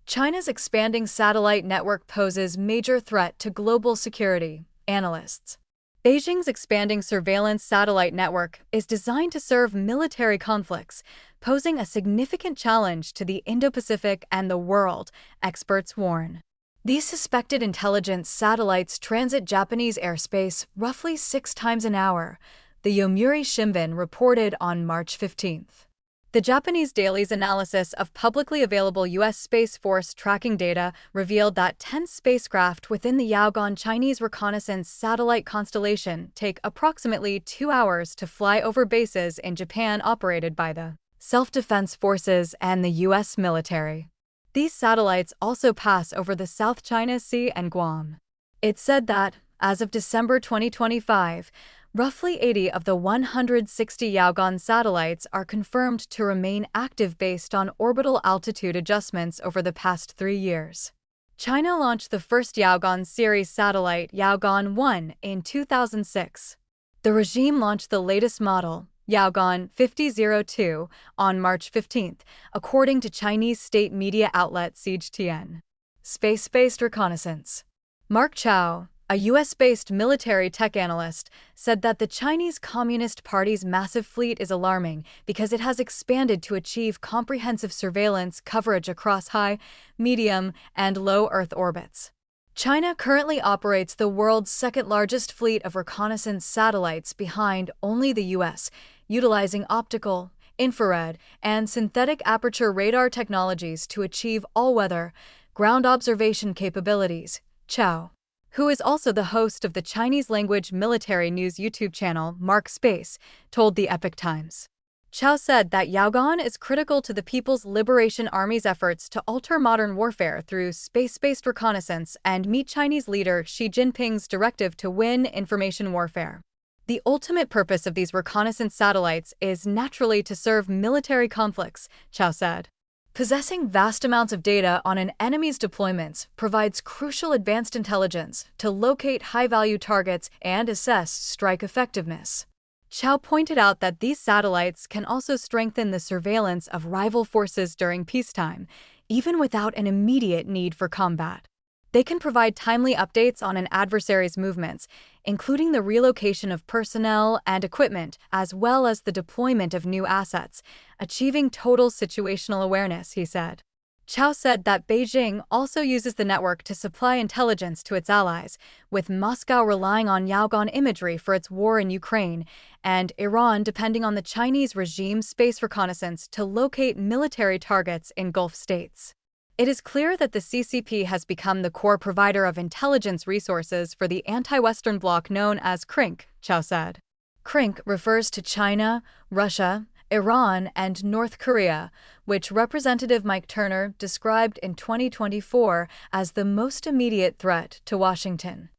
China's expanding satellite network poses major threat to global security, analysts. Beijing's expanding surveillance satellite network is designed to serve military conflicts, posing a significant challenge to the Indo-Pacific and the world, experts warn. These suspected intelligence satellites transit Japanese airspace roughly 6 times an hour, the Yomiuri Shimbun reported on March 15th. The Japanese daily's analysis of publicly available U.S. Space Force tracking data revealed that 10 spacecraft within the Yaogan Chinese reconnaissance satellite constellation take approximately 2 hours to fly over bases in Japan operated by the self-defense forces and the U.S. military. These satellites also pass over the South China Sea and Guam. It said that, as of December 2025, roughly 80 of the 160 Yaogan satellites are confirmed to remain active based on orbital altitude adjustments over the past 3 years. China launched the first Yaogan series satellite, Yaogan 1, in 2006. The regime launched the latest model, Yaogan 5002, on March 15th, according to Chinese state media outlet CGTN. Space-based reconnaissance. Mark Chow, a U.S.-based military tech analyst, said that the Chinese Communist Party's massive fleet is alarming because it has expanded to achieve comprehensive surveillance coverage across high, medium, and low Earth orbits. China currently operates the world's second-largest fleet of reconnaissance satellites behind only the U.S., utilizing optical, infrared, and synthetic aperture radar technologies to achieve all-weather, ground observation capabilities, Chow, who is also the host of the Chinese-language military news YouTube channel Mark Space, told the Epoch Times. Chow said that Yaogan is critical to the People's Liberation Army's efforts to alter modern warfare through space-based reconnaissance and meet Chinese leader Xi Jinping's directive to win information warfare. The ultimate purpose of these reconnaissance satellites is naturally to serve military conflicts, Chow said. Possessing vast amounts of data on an enemy's deployments provides crucial advanced intelligence to locate high-value targets and assess strike effectiveness. Chow pointed out that these satellites can also strengthen the surveillance of rival forces during peacetime, even without an immediate need for combat. They can provide timely updates on an adversary's movements, including the relocation of personnel and equipment, as well as the deployment of new assets, achieving total situational awareness, he said. Chow said that Beijing also uses the network to supply intelligence to its allies, with Moscow relying on Yaogan imagery for its war in Ukraine, and Iran depending on the Chinese regime's space reconnaissance to locate military targets in Gulf states. It is clear that the CCP has become the core provider of intelligence resources for the anti-Western bloc known as CRINC, Chow said. CRINC refers to China, Russia, Iran, and North Korea, which Representative Mike Turner described in 2024 as the most immediate threat to Washington.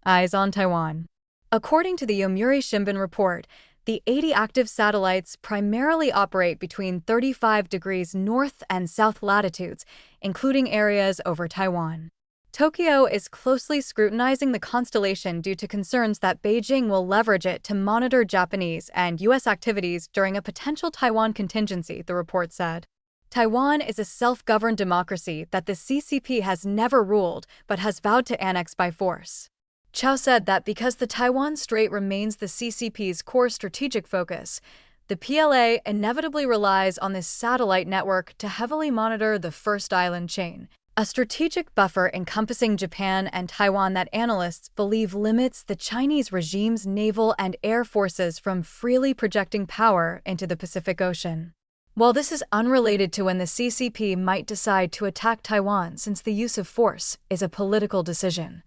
Eyes on Taiwan. According to the Yomiuri Shimbun report, the 80 active satellites primarily operate between 35 degrees north and south latitudes, including areas over Taiwan. Tokyo is closely scrutinizing the constellation due to concerns that Beijing will leverage it to monitor Japanese and U.S. activities during a potential Taiwan contingency, the report said. Taiwan is a self-governed democracy that the CCP has never ruled but has vowed to annex by force. Chow said that because the Taiwan Strait remains the CCP's core strategic focus, the PLA inevitably relies on this satellite network to heavily monitor the First Island chain, a strategic buffer encompassing Japan and Taiwan that analysts believe limits the Chinese regime's naval and air forces from freely projecting power into the Pacific Ocean. While this is unrelated to when the CCP might decide to attack Taiwan, since the use of force is a political decision,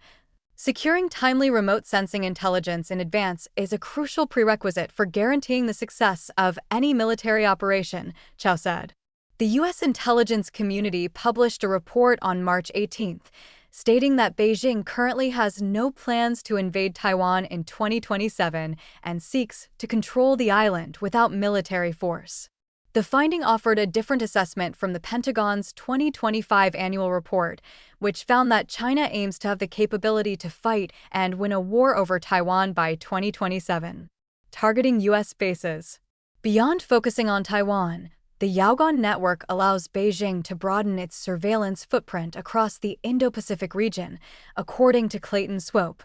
securing timely remote sensing intelligence in advance is a crucial prerequisite for guaranteeing the success of any military operation, Chow said. The U.S. intelligence community published a report on March 18th, stating that Beijing currently has no plans to invade Taiwan in 2027 and seeks to control the island without military force. The finding offered a different assessment from the Pentagon's 2025 annual report, which found that China aims to have the capability to fight and win a war over Taiwan by 2027. Targeting U.S. bases. Beyond focusing on Taiwan, The Yaogan network allows Beijing to broaden its surveillance footprint across the Indo-Pacific region, according to Clayton Swope,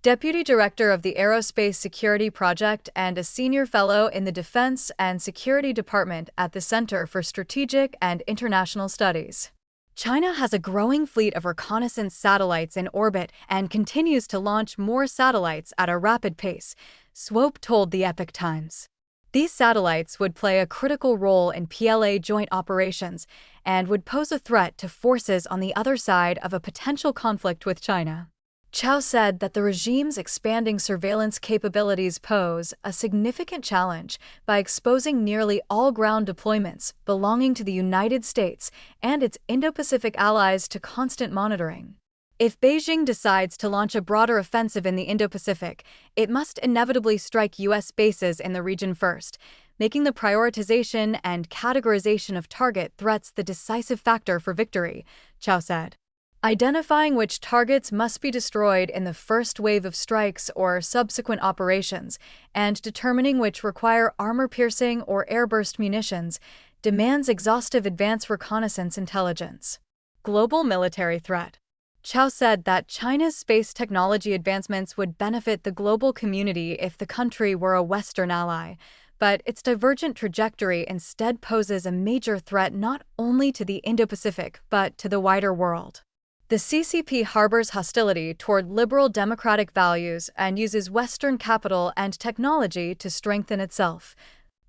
Deputy Director of the Aerospace Security Project and a Senior Fellow in the Defense and Security Department at the Center for Strategic and International Studies. China has a growing fleet of reconnaissance satellites in orbit and continues to launch more satellites at a rapid pace, Swope told the Epoch Times. These satellites would play a critical role in PLA joint operations and would pose a threat to forces on the other side of a potential conflict with China. Chow said that the regime's expanding surveillance capabilities pose a significant challenge by exposing nearly all ground deployments belonging to the United States and its Indo-Pacific allies to constant monitoring. If Beijing decides to launch a broader offensive in the Indo-Pacific, it must inevitably strike U.S. bases in the region first, making the prioritization and categorization of target threats the decisive factor for victory, Chow said. Identifying which targets must be destroyed in the first wave of strikes or subsequent operations, and determining which require armor-piercing or airburst munitions, demands exhaustive advanced reconnaissance intelligence. Global military threat. Chow said that China's space technology advancements would benefit the global community if the country were a Western ally, but its divergent trajectory instead poses a major threat not only to the Indo-Pacific but to the wider world. The CCP harbors hostility toward liberal democratic values and uses Western capital and technology to strengthen itself,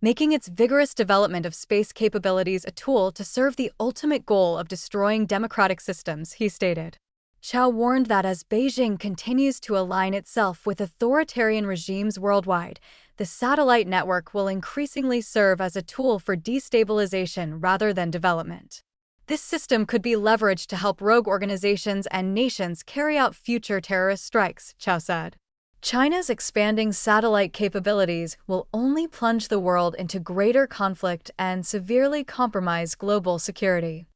making its vigorous development of space capabilities a tool to serve the ultimate goal of destroying democratic systems, he stated. Chow warned that as Beijing continues to align itself with authoritarian regimes worldwide, the satellite network will increasingly serve as a tool for destabilization rather than development. This system could be leveraged to help rogue organizations and nations carry out future terrorist strikes, Chow said. China's expanding satellite capabilities will only plunge the world into greater conflict and severely compromise global security.